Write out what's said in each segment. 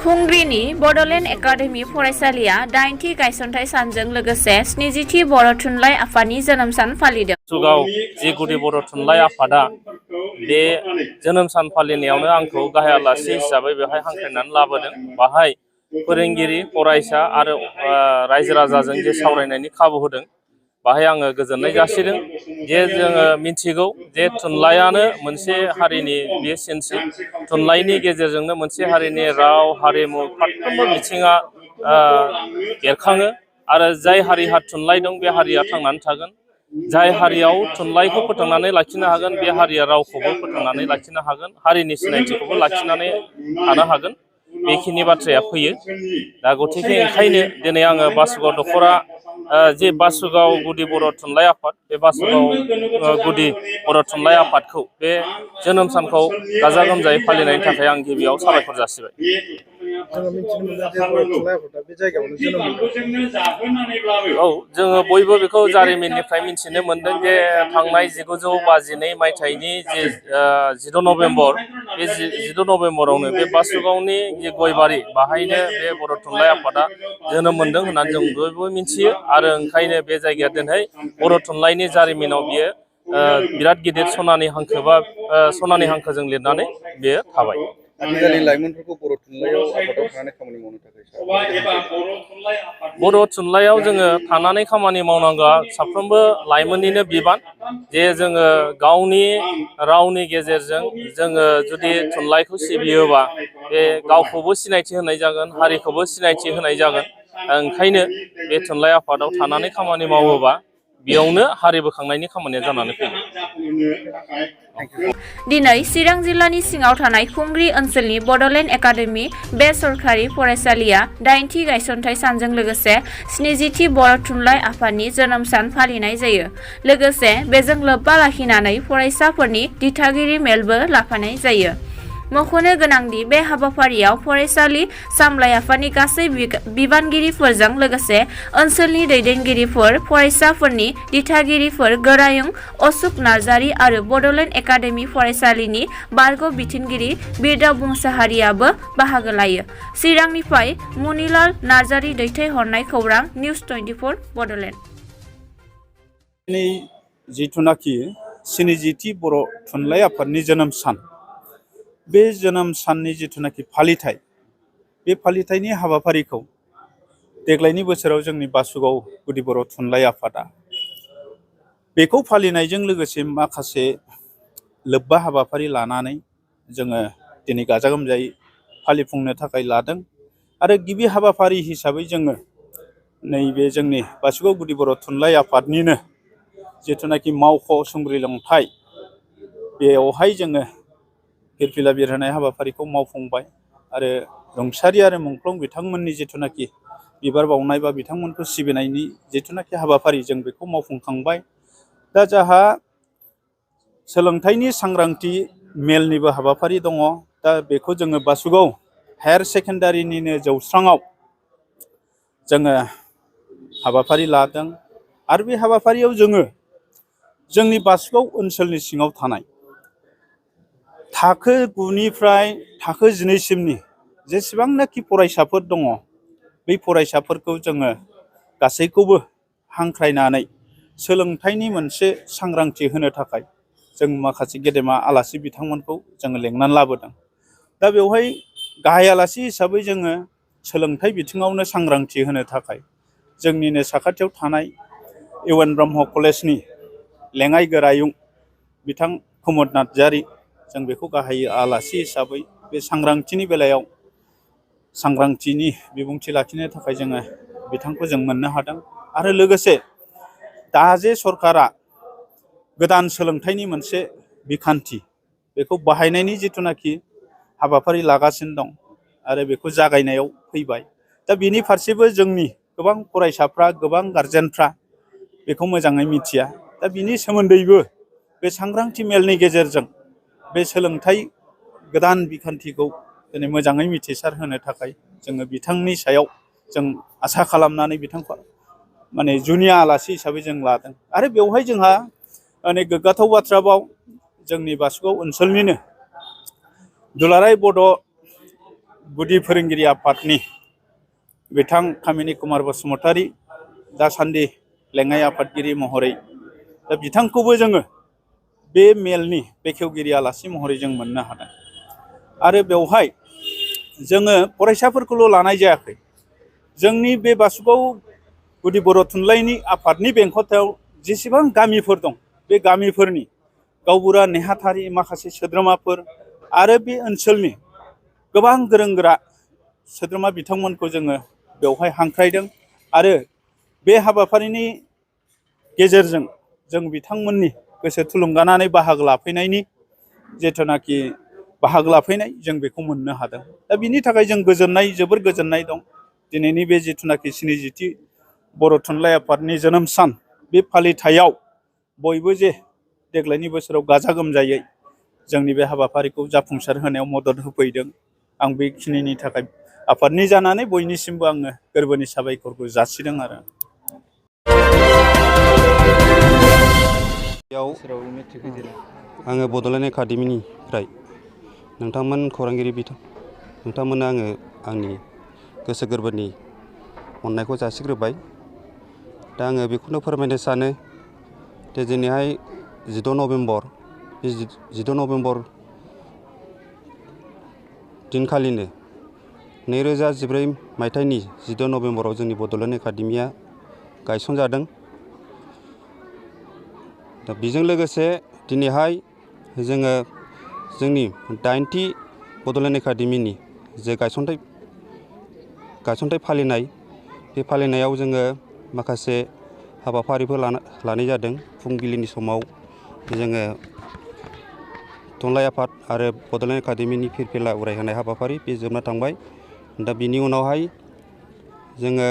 खुंग्रिनि Bodo academy फरायसालिया 8थि गायसनथाइ सानजों लोगोसे 70थि बर' थुनलाइ आफादनि जोनोम सान फालिदों। सुगाव जि गुदि बर' थुनलाइ आफादा बे जोनोम सान फालिनायावनो आंखौ गाहाय आलासि हिसाबै बेवहाय हांख्रायनानै लाबोदों। बाहाय फोरोंगिरि फरायसा आरो रायजो राजाजों जे सावरायनायनि खाबु होदों, बाहाय आङो गोजोननाय जासिदों। जे जोङो मिथिगौ जे थुनलाइयानो मोनसे हारिनि बे सिनस्रि, थुनलाइनि गेजेरजोंनो मोनसे हारिनि राव हारिमु फारफ्रोमबो बिथिङा बेरखाङो आरो जाय हारिहा थुनलाइ दं बे हारिया थांनानै थागोन। जाय हारियाव थुनलाइखौ फोथांनानै लाखिनो हागोन बे हारिया रावखौबो फोथांनानै लाखिनो हागोन, हारिनि सिनायथिखौबो लाखिनानै थानो हागोन। बेखिनि बाथ्राया फैयो। दा गतिके ओंखायनो दिनै आङो बासुगाव दख'रा जे बासुगाव गुदि बर' थुनलाइ आफाद, बे बासुगाव गुदि बर' थुनलाइ आफादखौ बे जोनोम सानखौ गाजा गोमजायै फालिनायनि थाखाय आं गिबियाव साबायखर जासिबाय। औ, जोङो बयबो बेखौ जारिमिननिफ्राय मिथिनो मोनदों जे थांनाय 1952 मायथाइनि जे 10 नभेम्बर, बे 10 नभेम्बरावनो बे बासुगावनि जे गयबारि बाहायनो बे बर' थुनलाइ आफादा जोनोम मोनदों होननानै जों बयबो मिथियो। आरो ओंखायनो बे जायगाया दिनै बर' थुनलाइनि जारिमिनाव बियो बिराद गिदिर सनानि हांखो बा सनानि हांखोजों लिरनानै बेयो थाबाय। आथिखालनि लाइमोनफोरखौ बर' थुनलाइयाव आफादाव थानानै खामानि मावनो थाखाय बर' थुनलाइयाव जोङो थानानै खामानि मावनांगौआ साफ्रोमबो लाइमोननिनो बिबान। जे जोङो गावनि रावनि गेजेरजों जोङो जुदि थुनलाइखौ सिबियोबा बे गावखौबो सिनायथि होनाय जागोन, हारिखौबो सिनायथि होनाय जागोन। ओंखायनो बे थुनलाइ आफादाव थानानै खामानि मावोबा बेयावनो हारि बोखांनायनि खामानिया जानानै फैयो। दिनै चिरां जिल्लानि सिङाव थानाय खुंग्रि ओनसोलनि बड'ल एकाडेमि बे सरखारि फरायसालिया 8थि गायसनथाइ सानजों लोगोसे 70थि बर' थुनलाइ आफादनि जोनोम सान फालिनाय जायो। लोगोसे बेजों लोब्बा लाखिनानै फरायसाफोरनि दिथागिरि मेलबो लाफानाय जायो। मख'नो गोनांदि बे हाबाफारियाव फरायसालि सामलाय आफादनि गासै बिबानगिरिफोरजों लोगोसे ओनसोलनि दैदेनगिरिफोर, फरायसाफोरनि दिथागिरिफोर गोरायुं अशोक नार्जारि आरो बड'ल एकाडेमि फरायसालिनि बारग' बिथोनगिरि बिरदाव मुसाहारियाबो बाहागो लायो। चिरांनिफ्राय मुनिलाल नार्जारि दैथायहरनाय खौरां निउज 24 बड'ल। जिथुनाखि 70थि बर' थुनलाइ आफादनि जोनोम सान, बे जोनोम साननि जिथुनाखि फालिथाय, बे फालिथायनि हाबाफारिखौ देग्लायनि बोसोराव जोंनि बासुगाव गुदि बर' थुनलाइ आफादा बेखौ फालिनायजों लोगोसे माखासे लोब्बा हाबाफारि लानानै जोङो दिनै गाजा गोमजायै फालिफुंनो थाखाय लादों। आरो गिबि हाबाफारि हिसाबै जोङो नैबे जोंनि बासुगाव गुदि बर' थुनलाइ आफादनिनो जिथुनाखि मावख' सुंग्रि लंथाइ, बेयावहाय जोङो फिरफिला बिरहोनाय हाबाफारिखौ मावफुंबाय। आरो रुंसारि आरो मुंख्लं बिथांमोननि जिथुनाखि बिबार बावनाय बा बिथांमोनखौ सिबिनायनि जिथुनाखि हाबाफारि, जों बेखौ मावफुंखांबाय। दा जोंहा सोलोंथाइनि सांग्रांथि मेलनिबो हाबाफारि दङ। दा बेखौ जोङो बासुगाव हायार सेकेन्डारिनिनो जौस्राङाव जोङो हाबाफारि लादों। आरो बे हाबाफारियाव जोङो जोंनि बासुगाव ओनसोलनि सिङाव थानाय थाखो 9निफ्राय थाखो 12सिमनि जेसेबांनाखि फरायसाफोर दङ, बै फरायसाफोरखौ जोङो गासैखौबो हांख्रायनानै सोलोंथाइनि मोनसे सांग्रांथि होनो थाखाय जों माखासे गेदेमा आलासि बिथांमोनखौ जोङो लेंनानै लाबोदों। दा बेवहाय गाहाय आलासि हिसाबै जोङो सोलोंथाइ बिथिङावनो सांग्रांथि होनो थाखाय जोंनिनो साखाथियाव थानाय इउ एन ब्रह्म कलेजनि लेङाइ गोरायुं बिथां प्रमद नार्जारि, जों बेखौ गाहाय आलासि हिसाबै बे सांग्रांथिनि बेलायाव सांग्रांथिनि बिबुंथि लाखिनो थाखाय जोङो बिथांखौ जों मोननो हादों। आरो लोगोसे दा जे सरकारा गोदान सोलोंथाइनि मोनसे बिखान्थि, बेखौ बाहायनायनि जिथुनाखि हाबाफारि लागासिनो दं आरो बेखौ जागायनायाव फैबाय। दा बेनि फारसेबो जोंनि गोबां फरायसाफ्रा, गोबां गारजेनफ्रा बेखौ मोजाङै मिथिया। दा बिनि सोमोन्दैबो बे सांग्रांथि मेलनि गेजेरजों बे सोलोंथाइ गोदान बिखान्थिखौ दिनै मोजाङै मिथिसार होनो थाखाय जोङो बिथांनि सायाव जों आसा खालामनानै बिथांखौ माने जुनिया आलासि हिसाबै जों लादों। आरो बेवहाय जोंहा गोग्गाथाव बाथ्राबाव जोंनि बासुगाव ओनसोलनिनो दुलाराय बड' गुदि फोरोंगिरि आफादनि बिथां कामिनी कुमार बसुमतारी दासान्दि लेङाइ आफादगिरि महरै दा बिथांखौबो जोङो बे मेलनि बेखेवगिरि आलासि महरै जों मोननो हादों। आरो बेवहाय जोङो फरायसाफोरखौल' लानाय जायाखै। जोंनि बे बासुगाव गुदि बर' थुनलाइनि आफादनि बेंखथायाव जेसेबां गामिफोर दं बे गामिफोरनि गावबुरा नेहाथारि माखासे सोद्रोमाफोर आरो बे ओनसोलनि गोबां गोरों गोरा सोद्रोमा बिथांमोनखौ जोङो बेवहाय हांख्रायदों आरो बे हाबाफारिनि गेजेरजों जों बिथांमोननि गोसो थुलुंगानानै बाहागो लाफैनायनि जिथुनाखि बाहागो लाफैनाय जों बेखौ मोननो हादों। दा बिनि थाखाय जों जोबोर गोजोननाय दं। दिनैनि बे जिथुनाखि 70थि बर' थुनलाइ आफादनि जोनोम सान बे फालिथायाव बयबो जे देग्लायनि बोसोराव गाजा गोमजायै जोंनि बे हाबाफारिखौ जाफुंसार होनायाव मदद होफैदों। आं बेखिनिनि थाखाय आफादनि जानानै बयनिसिमबो आङो गोरबोनि साबायखरखौ जासिदों आरो। आङो बड'लेण्ड एकाडेमिनिफ्राय नोंथांमोन खौरांगिरि नोंथांमोननो आङो आंनि गोसो गोरबोनि अननायखौ जासिग्रोबाय। दा आङो बेखौनो फोरमायनो सानो जे दिनैहाय 10 नभेम्बर बे 10 नभेम्बर दिनखालिनो 2014 मायथाइनि 10 नभेम्बराव जोंनि बड'लेण्ड एकाडेमिया गायसनजादों। दा बेजों लोगोसे दिनैहाय जोङो जोंनि 8थि बड'लेण्ड एकाडेमिनि जे गायसनथाइ फालिनाय बे फालिनायाव जोङो माखासे हाबाफारिफोर लानाय जादों। फुंबिलिनि समाव जोङो थुनलाइ आफाद आरो बड'लेण्ड एकाडेमिनि फिरफिला उरायहोनाय हाबाफारि बे जोबना थांबाय। दा बिनि उनावहाय जोङो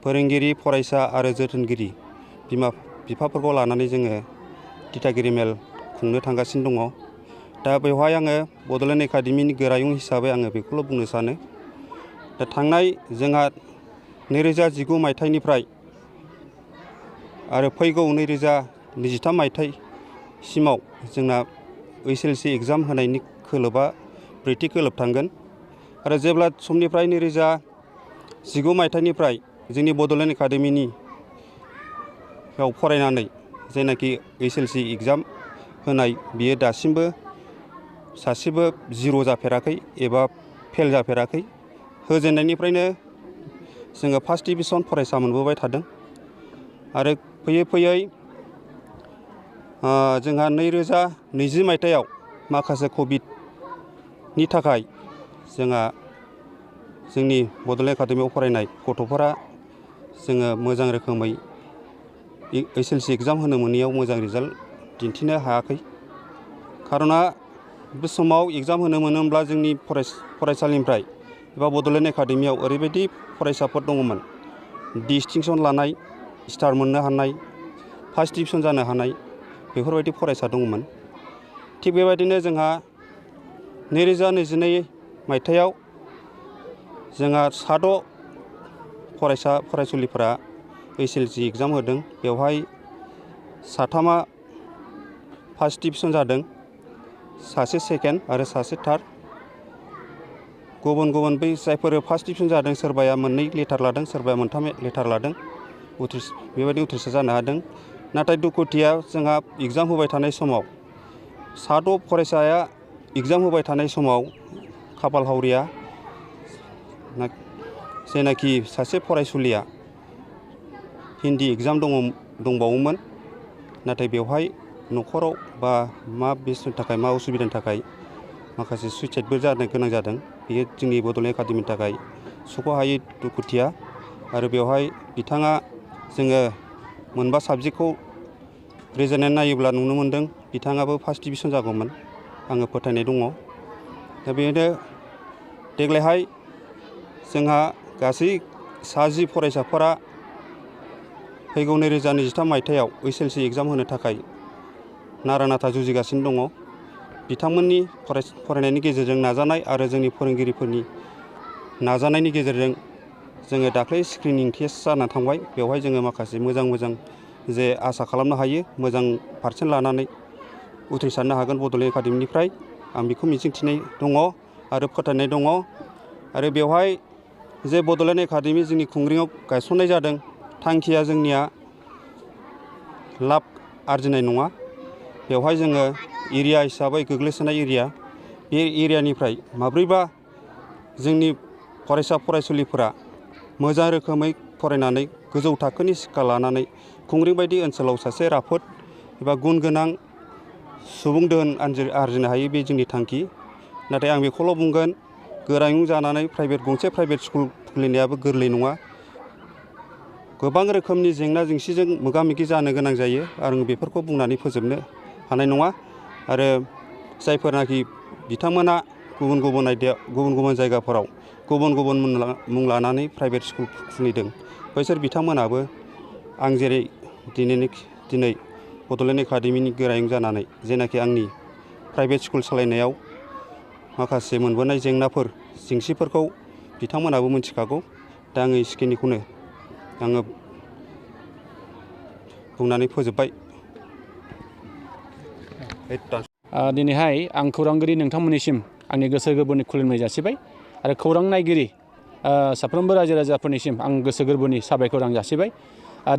फोरोंगिरि फरायसा आरो जोथोनगिरि बिमा बिफाफोरखौ लानानै जोङो दिथागिरि मेल खुंनो थांगासिनो दङ। दा बेवहाय आङो बड'लेण्ड एकाडेमिनि गोरायुं हिसाबै आङो बेखौल' बुंनो सानो, दा थांनाय जोंहा 2019 मायथाइनिफ्राय आरो फैगौ 2023 मायथाइसिमाव जोंना HLC एग्जाम होनायनि खोलोबा 4थि खोलोब थांगोन। आरो जेब्ला समनिफ्राय 2019 मायथाइनिफ्राय जोंनि बड'लेण्ड एकाडेमिनि याव फरायनानै जायनाखि HLC एग्जाम होनाय बियो दासिमबो सासेबो 0 जाफेराखै एबा फेल जाफेराखै। होजेननायनिफ्रायनो जोङो फार्स्ट डिभिजन फरायसा मोनबोबाय थादों। आरो फैयै फैयै जोंहा 2020 मायथाइयाव माखासे कभिडनि थाखाय जोंहा जोंनि बड'लेण्ड एकाडेमियाव फरायनाय गथ'फोरा जोङो मोजां रोखोमै HLC एग्जाम होनो मोनैयाव मोजां रिजाल्ट दिन्थिनो हायाखै। खार'ना बे समाव एग्जाम होनो मोनोब्ला जोंनि फरायसालिनिफ्राय एबा बड'लेण्ड एकाडेमियाव ओरैबायदि फरायसाफोर दङमोन डिस्टिंसन लानाय, स्टार मोननो हानाय, फार्स्ट डिभिजन जानो हानाय बेफोरबायदि फरायसा दङमोन। थिग बेबायदिनो जोंहा 2022 मायथाइयाव जोंहा 6 फरायसुलिफोरा HLC एग्जाम होदों। बेवहाय 3 फार्स्ट डिभिजन जादों, 1 सेकेन्ड आरो 1 थार्ड। गुबुन बै जायफोर फार्स्ट डिभिजन जादों सोरबाया 2 लेटार लादों, सोरबाया 3 लेटार लादों, बेबायदि उथ्रिसार जानो हादों। नाथाय दुखुथिया जोंहा एग्जाम होबाय थानाय समाव 6 फरायसाया एग्जाम होबाय थानाय समाव खाफाल हावरिया जायनाखि सासे फरायसुलिया हिन्दी एग्जाम दंबावोमोन, नाथाय बेवहाय न'खराव बा मा बेसनि थाखाय मा उसुबिदानि थाखाय माखासे सुइसाइडबो जानो गोनां जादों। बेयो जोंनि बड'लेण्ड एकाडेमिनि थाखाय सुख'हायै दुखुथिया। आरो बेवहाय बिथाङा जोङो मोनबा साबजेक्टखौ रिजायनानै नायोब्ला नुनो मोन्दों बिथाङाबो फार्स्ट डिभिजन जागौमोन, आङो फोथायनाय दङ। दा बेनो देग्लायहाय जोंहा गासै 10 फरायसाफोरा फैगौ 2023 मायथाइयाव HLC एग्जाम होनो थाखाय नारा नाथा जुजिगासिनो दङ। बिथांमोननि फरायनायनि गेजेरजों नाजानाय आरो जोंनि फोरोंगिरिफोरनि नाजानायनि गेजेरजों जोङो दाख्लै स्क्रिनिं टेस्ट जाना थांबाय। बेवहाय जोङो माखासे मोजां जे आसा खालामनो हायो मोजां पारसेन्ट लानानै उथ्रिसारनो हागोन बड'लेण्ड एकाडेमिनिफ्राय। आं बेखौ मिजिंथिनाय दङ आरो फोथायनाय दङ। आरो बेवहाय जे बड'लेण्ड एकाडेमि जोंनि खुंग्रियाव गायसननाय जादों, थांखिया जोंनिया लाब आरजिनाय नङा। बेवहाय जोङो एरिया हिसाबै गोग्लैसोनाय एरिया, बे एरियानिफ्राय माब्रैबा जोंनि फरायसा फरायसुलिफोरा मोजां रोखोमै फरायनानै गोजौ थाखोनि शिक्षा लानानै खुंग्रिं बायदि ओनसोलाव सासे राफोद एबा गुन गोनां सुबुं दोहोन आरजिनो हायो, बे जोंनि थांखि। नाथाय आं बेखौल' बुंगोन, गोरायुं जानानै गंसे प्राइभेट स्कुल खुलिनायाबो गोरलै नङा। गोबां रोखोमनि जेंना जेंसिजों मोगा मोगि जानो गोनां जायो आरो बेफोरखौ बुंनानै फोजोबनो हानाय नङा। आरो जायफोरनाखि बिथांमोना गुबुन गुबुन आयदायाव गुबुन गुबुन जायगाफोराव गुबुन गुबुन मुं लानानै प्राइभेट स्कुल खुलिदों, बैसोर बिथांमोनाबो आं जेरै दिनै बड'लेण्ड एकाडेमिनि गोरायुं जानानै जेनाखि आंनि प्राइभेट स्कुल सालायनायाव माखासे मोनबोनाय जेंसिफोरखौ बिथांमोनाबो मिथिखागौ। दा आङो एसेखिनिखौनो आङो बुंनानै फोजोबबाय। दिनैहाय आं खौरांगिरि नोंथांमोननिसिम आंनि गोसो गोरबोनि खुलुमनाय जासिबाय आरो खौरां नायगिरि साफ्रोमबो रायजो राजाफोरनिसिम आं गोसो गोरबोनि साबायखर आं जासिबाय।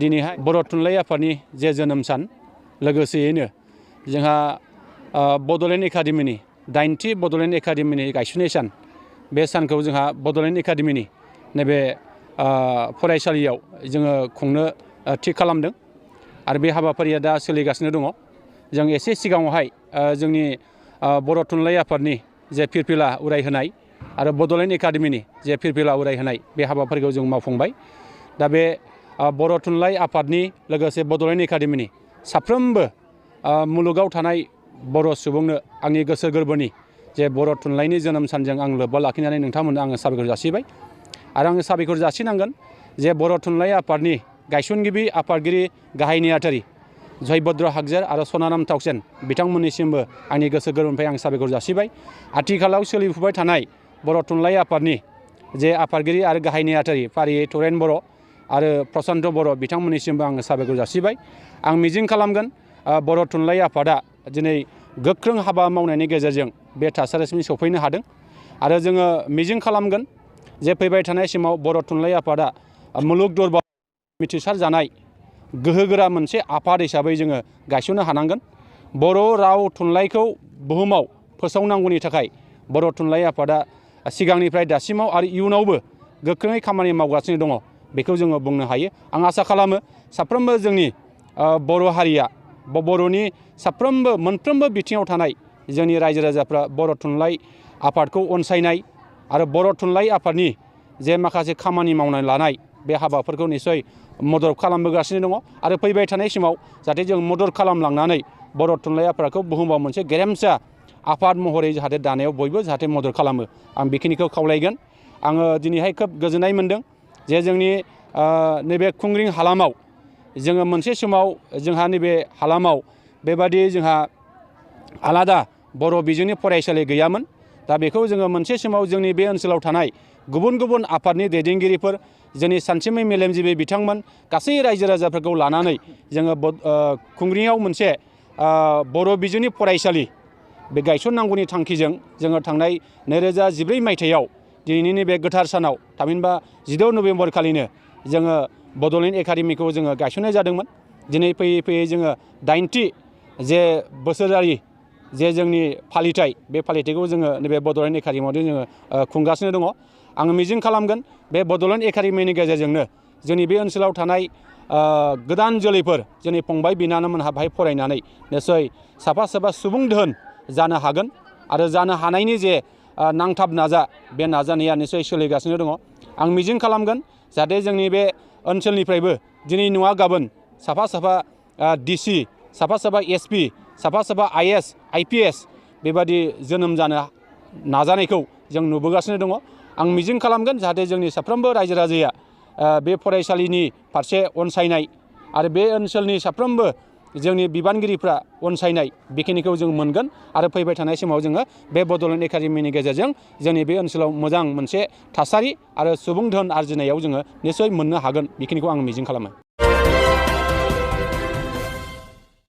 दिनैहाय बर' थुनलाइ आफादनि जे जोनोम सान, लोगोसेयैनो जोंहा बड'लेण्ड एकाडेमिनि 8थि बड'लेण्ड एकाडेमिनि गायसननाय सान, बे सानखौ जोंहा बड'लेण्ड एकाडेमिनि नैबे फरायसालियाव जोङो खुंनो थि खालामदों आरो बे हाबाफारिया दा सोलिगासिनो दङ। जों एसे सिगाङावहाय जोंनि बर' थुनलाइ आफादनि जे फिरफिला उरायहोनाय आरो बड'लेण्ड एकाडेमिनि जे फिरफिला उरायहोनाय, बे हाबाफारिखौ जों मावफुंबाय। दा बे बर' थुनलाइ आफादनि लोगोसे बड'लेण्ड एकाडेमिनि साफ्रोमबो मुलुगाव थानाय बर' सुबुंनो आंनि गोसो गोरबोनि जे बर' थुनलाइनि जोनोम सानजों आं लोब्बा लाखिनानै नोंथांमोननो आङो साबायखर जासिबाय। आरो आङो साबायखर जासिनांगोन जे बर' थुनलाइ आफादनि गायसनगिरि आफादगिरि गाहाय नेहाथारि जयभद्र हागजेर आरो सनानाम थावसेन बिथांमोननिसिमबो आंनि गोसो गोरबोनिफ्राय आं साबायखर जासिबाय। आथिखालाव सोलिफुबाय थानाय बर' थुनलाइ आफादनि जे आफादगिरि आरो गाहाय नेहाथारि फारियै तरेन बर' आरो प्रसान्त बर' बिथांमोननिसिमबो आङो साबायखर जासिबाय। आं मिजिं खालामगोन बर' थुनलाइ आफादा दिनै गोख्रों हाबा मावनायनि गेजेरजों बे थासारिसिम सफैनो हादों आरो जोङो मिजिं खालामगोन जे फैबाय थानाय समाव बर' थुनलाइ आफादा मुलुग दरबाराव मिथिसार जानाय गोहोगोरा मोनसे आफाद हिसाबै जोङो गायसननो हानांगोन। बर' राव थुनलाइखौ बुहुमाव फोसावनांगौनि थाखाय बर' थुनलाइ आफादा सिगांनिफ्राय दासिमाव आरो इयुनावबो गोख्रोङै खामानि मावगासिनो दङ, बेखौ जोङो बुंनो हायो। आं आसा खालामो साफ्रोमबो जोंनि बर' हारिया बर'नि साफ्रोमबो मोनफ्रोमबो बिथिङाव थानाय जोंनि रायजो राजाफ्रा बर' थुनलाइ आफादखौ अनसायनाय आरो बर' थुनलाइ आफादनि जे माखासे खामानि मावनानै लानाय बे हाबाफोरखौ निस्सय मदद खालामबोगासिनो दङ आरो फैबाय थानाय समाव जाहाथे जों मदद खालामलांनानै बर' थुनलाइ आफादखौ बुहुमाव मोनसे गेरेमसा आफाद महरै जाहाथे दानायाव बयबो जाहाथे मदद खालामो, आं बेखिनिखौ खावलायगोन। आङो दिनैहाय खोब गोजोननाय मोनदों जे जोंनि नैबे खुंग्रिं हालामाव जोङो मोनसे समाव जोंहा नैबे हालामाव बेबादि जोंहा आलादा बर' बिजोंनि फरायसालि गैयामोन। दा बेखौ जोङो मोनसे समाव जोंनि बे ओनसोलाव थानाय गुबुन गुबुन आफादनि दैदेनगिरिफोर, जोंनि सानसुमै मेलेमजिबि बिथांमोन, गासै रायजो राजाफोरखौ लानानै जोङो खुंग्रिङाव मोनसे बर' बिजोंनि फरायसालि बे गायसननांगौनि थांखिजों जोङो थांनाय 2014 मायथाइयाव दिनैनि नैबे गोथार सानाव थामहिनबा 16 नभेम्बर खालिनो जोङो बड'लेण्ड एकाडेमिखौ जोङो गायसननाय जादोंमोन। दिनै फैयै फैयै जोङो 8थि जे बोसोरारि जे जोंनि फालिथाय, बे फालिथायखौ जोङो नैबे बड'लेण्ड एकाडेमियाव जोङो खुंगासिनो दङ। आङो मिजिं खालामगोन बे बड'लेण्ड एकाडेमिनि गेजेरजोंनो जोंनि बे ओनसोलाव थानाय गोदान जोलैफोर, जोंनि फंबाय बिनानावमोनहा बाहाय फरायनानै निस्सय साफा साफा सुबुं दोहोन जानो हागोन आरो जानो हानायनि जे नांथाब बे नाजानाया निस्सय सोलिगासिनो दङ। आं मिजिं खालामगोन जाहाथे जोंनि बे ओनसोलनिफ्रायबो दिनै नङा गाबोन साफा साफा डिसि, साफा साफा एसपि, साफा साफा आइएस आइपिएस बेबादि जोनोम जानो नाजानायखौ जों नुबोगासिनो दङ। आं मिजिं खालामगोन जाहाथे जोंनि साफ्रोमबो रायजो राजाया बे फरायसालिनि फारसे अनसायनाय आरो बे ओनसोलनि साफ्रोमबो जोंनि बिबानगिरिफ्रा अनसायनाय बेखिनिखौ जों मोनगोन आरो फैबाय थानाय समाव जोङो बे बड'लेण्ड एकाडेमिनि गेजेरजों जोंनि बे ओनसोलाव मोजां मोनसे थासारि आरो सुबुं धोन आरजिनायाव जोङो निस्सय मोननो हागोन, बेखिनिखौ आं मिजिं खालामो।